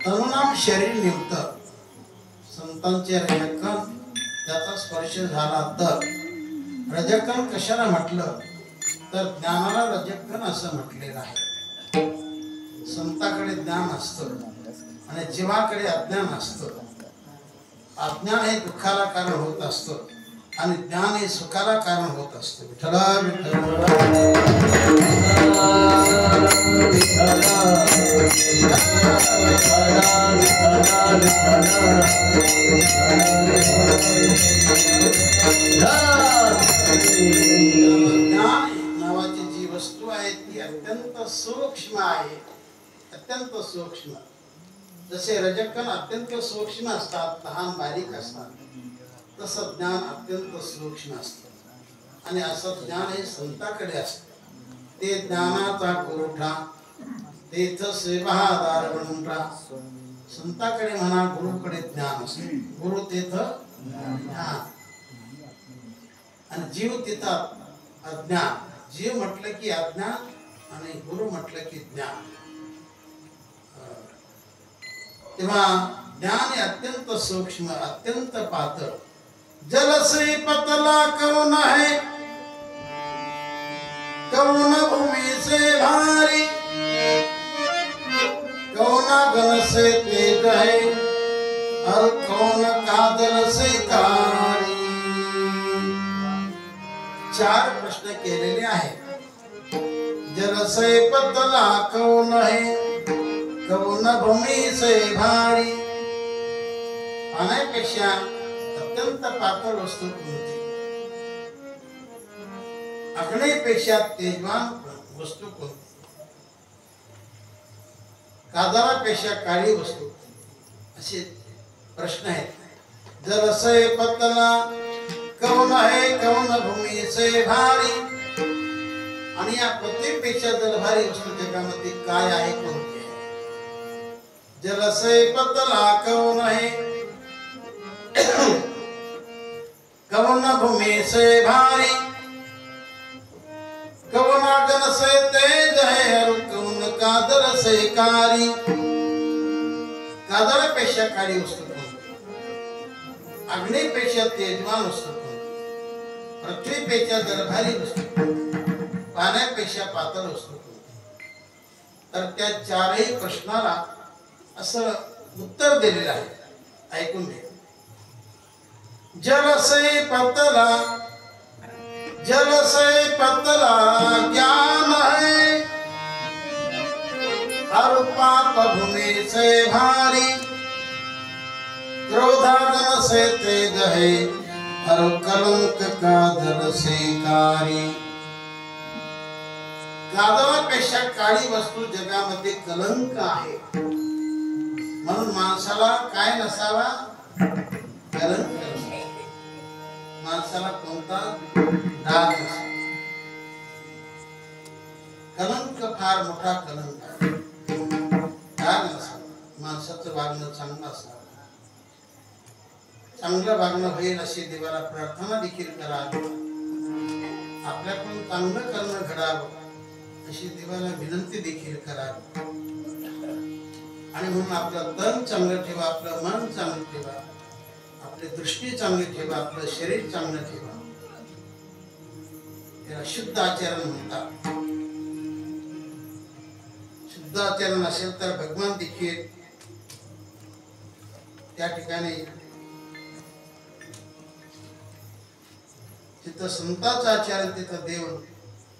तनुनाम शरीर निमित्त संतांचे रजकण त्याचा स्पर्श झाला तर रजकण कशाला म्हटलं तर ज्ञानाला रजकण असं म्हटलेलं आहे. संताकडे ज्ञान असतं आणि जीवाकडे अज्ञान असतं. अज्ञान हे दुःखाला कारण होत असतं आणि ज्ञान हे सुखाला कारण होत असतं. विठ्ठला ज्ञान नावाची जी वस्तू आहे ती अत्यंत सूक्ष्म आहे. अत्यंत सूक्ष्म. जसे रजकण अत्यंत सूक्ष्म असतात, लहान बारीक असतात, तसं ज्ञान अत्यंत सूक्ष्म असतं आणि असं ज्ञान हे संताकडे असतं. ते ज्ञानाचा पुरवठा तेथ सेवादार बनून संताकडे म्हणा गुरुकडे ज्ञान असते. गुरु तेथ ज्ञान आणि जीव तिथं अज्ञान. जीव म्हटलं की अज्ञान आणि गुरु म्हटलं की ज्ञान. तेव्हा ज्ञान हे अत्यंत सूक्ष्म, अत्यंत पातळ. जल से पतला कौन है, कौन भूमि से भारी, कौन गण से तेज है और कौन कादल से कारी. चार प्रश्न केलेले आहेत. जल से पतला कौन है, कौन भूमि से भारी. पाण्यापेक्षा अत्यंत पातळ वस्तू कोणती? अग्नीपेक्षा तेजवान वस्तू कोणती? कादळापेक्षा काळी वस्तू? असे प्रश्न आहेत. जल से पतला कौन है, कौन भूमि से भारी. आणि या पृथ्वीपेक्षा जलभारी वस्तू जगामध्ये काय आहे, कोणती आहे? जल से पतला कौन है, कौन भूमि से भारी, कौन गण से तेज है और कौन कादर से कारी. कादळापेक्षा काळी वस्तू कोणती? अग्नीपेक्षा तेजवान वस्तू कोणती? पृथ्वीपेक्षा जलभारी वस्तू कोणती? पाण्यापेक्षा पातळ वस्तू कोणती? तर त्या चारही प्रश्नाला असं उत्तर दिलेलं आहे. ऐकून घ्या. जल से पतला, जल से पतला ज्ञान है और पाप भूमि से भारी, क्रोधागन से तेज है और कलंक कादर से कारी. कादळापेक्षा काळी वस्तू जगामध्ये कलंक आहे. म्हणून माणसाला काय नसावा? कलंक नसावा. माणसाला कोणता डाग नसावा. कलंक फार मोठा कलंक आहे. डाग नसावा. माणसाचं वागणं चांगलं असावं. चांगलं वागणं होईल अशी देवाला प्रार्थना देखील करावी. आपल्याकडून चांगलं करणं घडावं अशी देवाला विनंती देखील करावी. आणि म्हणून आपलं तन चांगलं ठेवा, आपलं मन चांगलं ठेवा, आपली दृष्टी चांगली ठेवा, आपलं शरीर चांगलं ठेवा. त्याला शुद्ध आचरण म्हणतात. शुद्ध आचरण असेल तर भगवान देखील त्या ठिकाणी जिथं संतांचं आचरण तिथं देव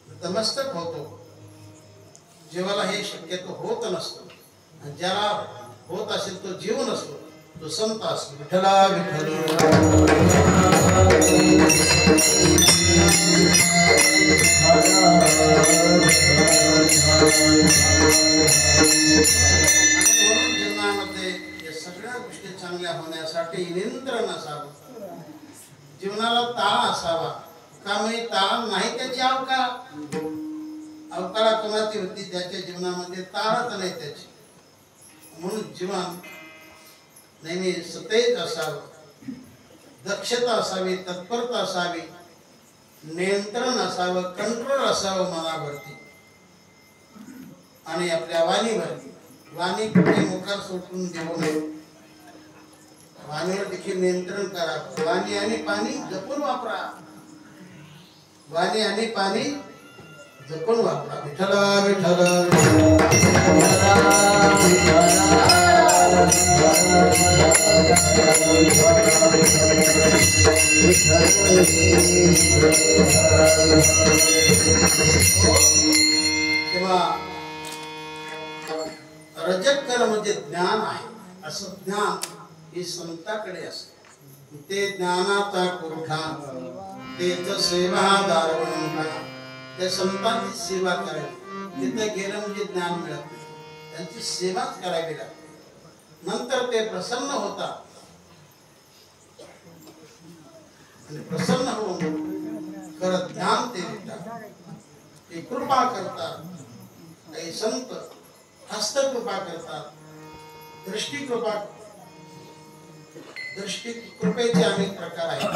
नतमस्तक होतो. जीवाला हे शक्यतो होत नसतो. आणि ज्याला होत असेल तो जीव नसतो, तो संत असतो. विठ्ठला विठ्ठल. जीवनामध्ये या सगळ्या गोष्टी चांगल्या होण्यासाठी नियंत्रण असावं. जीवनाला ताळा असावा. कामही ताळा नाही त्याची अवकाळ. अवकाळा कोणाची होती? त्याच्या जीवनामध्ये ताळाच नाही त्याची. म्हणून जीवन नेहमी सतेज असावं, दक्षता असावी, तत्परता असावी, नियंत्रण असावं, कंट्रोल असावं मनावरती आणि आपल्या वाणीवरती. वाणी कुठे मोकार सोडून देऊ नये, वाणीवर देखील नियंत्रण करा. वाणी आणि पाणी जपून वापरा, वाणी आणि पाणी जपून वापरा. विठ्ठल विठ्ठल तेव्हा रजतकर म्हणजे ज्ञान आहे, असं ज्ञान हे संताकडे असते. ते ज्ञानाचा पुरठा, तेच सेवादार बनला. त्या संतांची सेवा करावी. तिथे गेलं म्हणजे ज्ञान मिळत नाही, त्यांची सेवाच करावी लागते. नंतर ते प्रसन्न होतात आणि प्रसन्न होऊन खरं ज्ञान ते देतात, ते कृपा करतात. काही संत हस्तकृपा करतात, दृष्टी कृपा. दृष्टी कृपेचे अनेक प्रकार आहेत.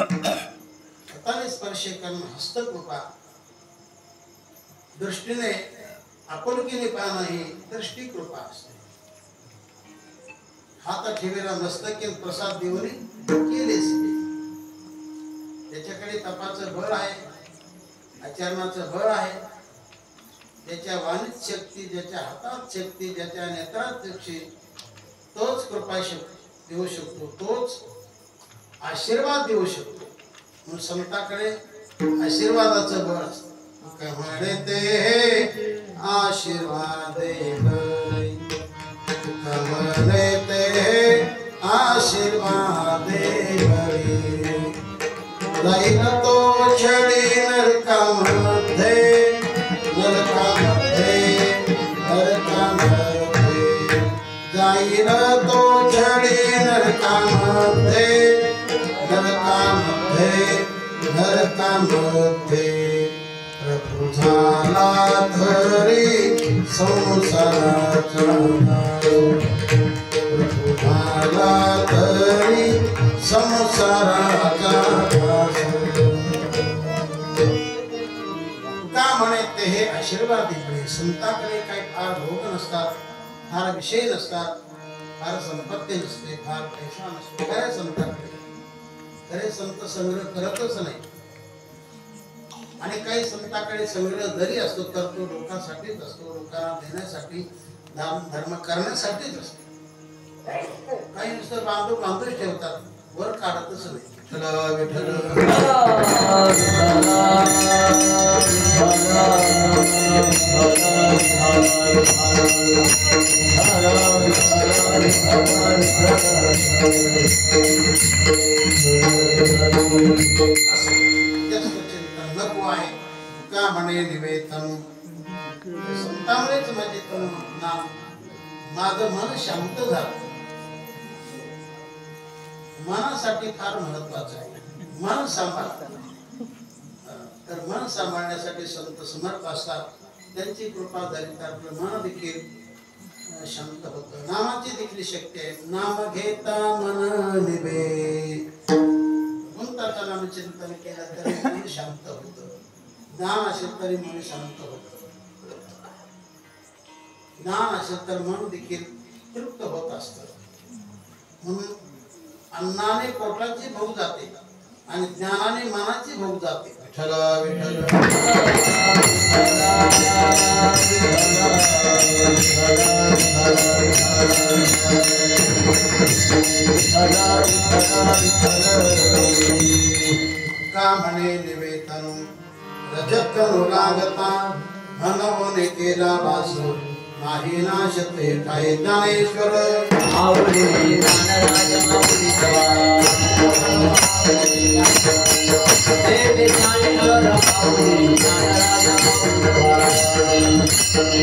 हाताने स्पर्श करणं हस्तकृपा, दृष्टीने आपुलकीने पाहणं ही दृष्टी कृपा असते. हात ठेवेला मस्तकी प्रसाद देऊन केलेच. त्याच्याकडे तपाचं बळ आहे, आचरणाचं बळ आहे. ज्याच्या वाणीत शक्ती, ज्याच्या हातात शक्ती, ज्याच्या नेत्रात शक्ती, तोच कृपा देऊ शकतो, तोच आशीर्वाद देऊ शकतो. म्हणून संताकडे आशीर्वादाचं बळ असतं. म्हणते आशीर्वाद म्हणते आशीर्वाद जाईल तो छडी नरकामध्ये, नरकामध्ये, नरकामध्ये जाईल तो छडी नरकामध्ये, नरकामध्ये, नरकामध्ये. प्रभू झाला धरी संसाराचा, प्रभू झाला धरी संसाराचा. का म्हणे ते हे आशीर्वाद इकडे. संताकडे काही फार भोग नसतात, फार विषय नसतात, फार संपत्ती नसते, फार पैसा नसतो. खऱ्या संताकडे खरे संत संग्रह करतच नाही. आणि काही संताकडे संग्रह जरी असतो तर तो लोकांसाठीच असतो, लोकांना देण्यासाठी, दान धर्म करण्यासाठीच असतो. काही नुसतं बांधूच ठेवतात, वर काढतच नाही. विठ्ठल विठ्ठल नको आहे का म्हणे निवेदन. संतामुळेच माझे नाम, माझं मन शांत झालं. मनासाठी फार महत्वाचं आहे. मन सांभाळ. तर मन सांभाळण्यासाठी संत समर्थ असतात. त्यांची कृपा झाली तर आपलं मन देखील शांत होतं. नामाची देखील शक्ती आहे. नाम घेता मन निवे. गुंताचं नाम चिंतन केलं तरी मन शांत होतं. ज्ञान असेल तरी मन शांत होतं. ज्ञान असेल तर मन देखील तृप्त होत असतं. म्हणून अन्नाने पोटाची भूक जाते आणि ज्ञानाने मनाची भूक जाते. विठ्ठल विठ्ठल का म्हणे निवेदन. रजत करू लागता मनवने केला वास. नाही नाशते ठाई ज्ञानेश्वर. आवडी ज्ञानराज माऊली सवा. देव ज्ञानेश्वर माऊली ज्ञानराज माऊली सवा.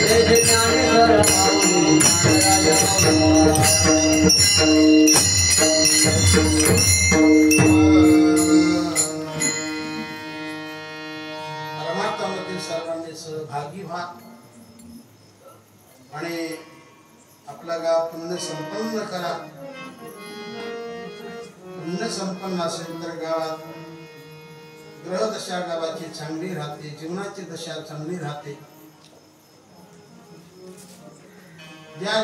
देव ज्ञानेश्वर माऊली ज्ञानराज माऊली परमात्म्यातील सर्वांनी सहभागी व्हा आणि आपलं गाव पुण्य संपन्न करा. पुण्य संपन्न असेल तर गावात ग्रहदशा गावाची चांगली राहते, जीवनाची दशा चांगली राहते. ज्या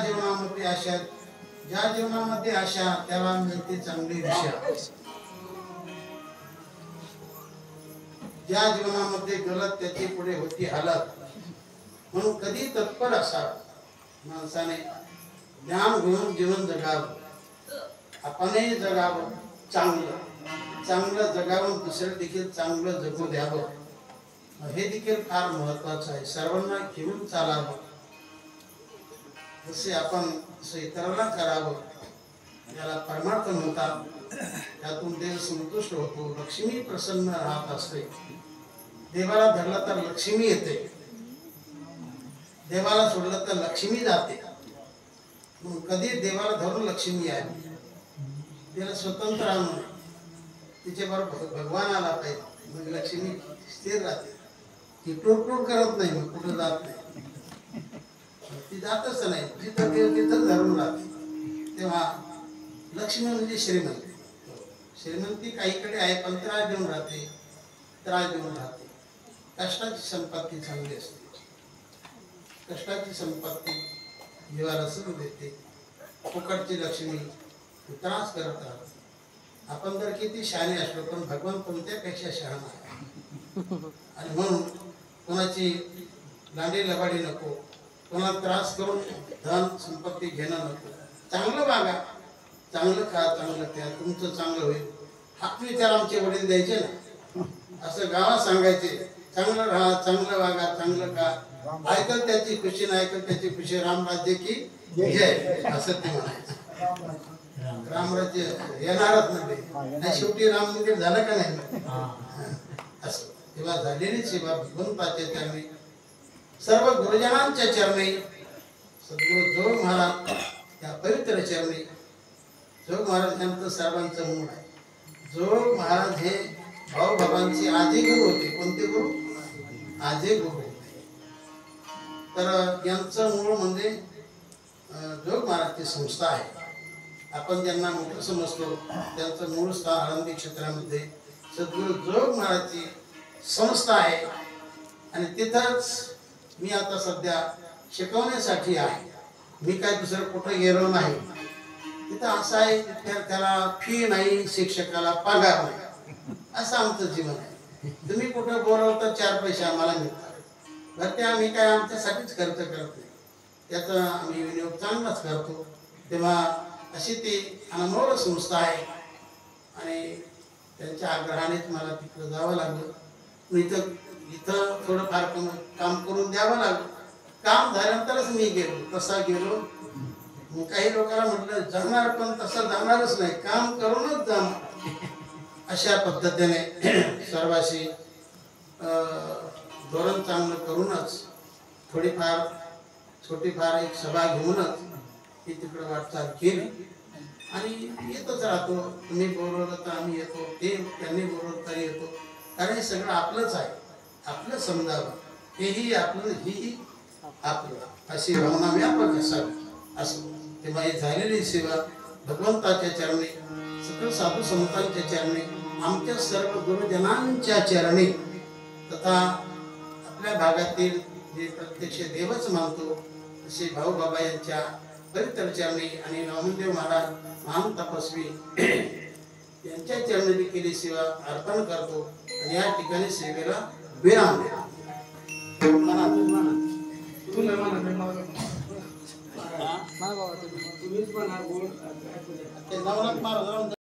जीवनामध्ये आशा त्याला मिळते चांगली दिशा. ज्या जीवनामध्ये गलत त्याची पुढे होती हालत. म्हणून कधी तत्पर असावं माणसाने ज्ञान घेऊन जीवन जगावं. आपणही जगावं चांगलं जगावून दुसरे देखील चांगलं जगू द्यावं. हे देखील फार महत्वाचं आहे. सर्वांना घेऊन चालावं. जसे आपण इतरांना करावं. याला परमार्थ म्हणतात. त्यातून देव संतुष्ट होतो. लक्ष्मी प्रसन्न राहत असते. देवाला धरलं तर लक्ष्मी येते. देवाला सोडलं तर लक्ष्मी जाते. कधी देवाला धरून लक्ष्मी आहे. त्याला स्वतंत्र राहणं तिच्या बरोबर भगवान आला पाहिजे. मग लक्ष्मी स्थिर राहते. ती टोक करत नाही. मग कुठं जात नाही. ती जातच नाही. जिथं देव तिथं धरून राहते. तेव्हा लक्ष्मी म्हणजे श्रीमंती. श्रीमंती काहीकडे आहे पण त्रास देऊन राहते. कष्टाची संपत्ती चांगली असते. कष्टाची संपत्ती जीवाला सुख देते. फुकटची लक्ष्मी त्रास करत राहते. आपण जर किती शहाणे असलो पण भगवान कोणत्यापेक्षा शहाणा आहे. आणि म्हणून कोणाची लांडी लबाडी नको. कोणाला त्रास करून धन संपत्ती घेणं नको. चांगलं वागा, चांगलं खा, चांगलं प्या, तुमचं चांगलं होईल. हाच विचार आमचे वडील द्यायचे ना. असं गावात सांगायचे चांगलं राहा, चांगलं वागा, चांगलं खा. ऐकल त्याची खुशी, नाही ऐकल त्याची खुशी. रामराज्य की जय असं ते म्हणायचं. रामराज्य येणारच नाही. शेवटी राम मंदिर झालं का नाही असं. तेव्हा झालेली सेवा भगवंताच्या चरणी, सर्व गुरुजनांच्या चरणी, सद्गुरु जोग महाराज त्या पवित्र चरणी. जोग महाराज यांचं सर्वांचं मूळ आहे. जोग महाराज हे भाऊबाबांचे आजी गुरु होते. कोणते गुरु? आजी गुरु होते. तर यांचं मूळ म्हणजे जोग महाराजची संस्था आहे. आपण ज्यांना मोठं समजतो त्यांचं मूळ स्थान आळंदी क्षेत्रामध्ये सद्गुरु जोग महाराजची संस्था आहे. आणि तिथंच मी आता सध्या शिकवण्यासाठी आहे. मी काय दुसरं कुठं गेलो नाही. तिथं असं आहे, विद्यार्थ्याला फी नाही, शिक्षकाला पगार नाही, असं आमचं जीवन आहे. तुम्ही कुठं बोलवलं तर 4 पैसे आम्हाला मिळतात. बरं ते आम्ही काय आमच्यासाठीच खर्च करत नाही. त्याचा आम्ही विनियोग चांगलाच करतो. तेव्हा अशी ती अनमोल संस्था आहे. आणि त्यांच्या आग्रहानेच मला तिकडं जावं लागलं. इथं थोडंफार काम करून द्यावं लागलं. काम झाल्यानंतरच मी गेलो. कसा गेलो? काही लोकांना म्हटलं जाणार, पण तसं जाणारच नाही, काम करूनच जाणार. अशा पद्धतीने सर्वांशी धोरण चांगलं करूनच छोटीफार एक सभा घेऊनच ती तिकडं वाटचाल केली. आणि येतच राहतो. तुम्ही बोलवलं तर आम्ही येतो, त्यांनी बोलवलं तरी येतो. कारण हे सगळं आपलंच आहे. आपलं समजावं, हेही आपलं, हेही आपलं, अशी भावना व्यापक असावी असं. तेव्हा ही झालेली सेवा भगवंताच्या चरणी, सकल साधू संतांच्या चरणी, आमच्या सर्व गुरुजनांच्या चरणी, तथा आपल्या भागातील जे प्रत्यक्ष देवच मानतो असे भाऊबाबा यांच्या पवित्र चरणी आणि नामदेव महाराज महान तपस्वी यांच्या चरणी देखील सेवा अर्पण करतो. आणि या ठिकाणी सेवेला विराम देतो. नवनाथ महाराज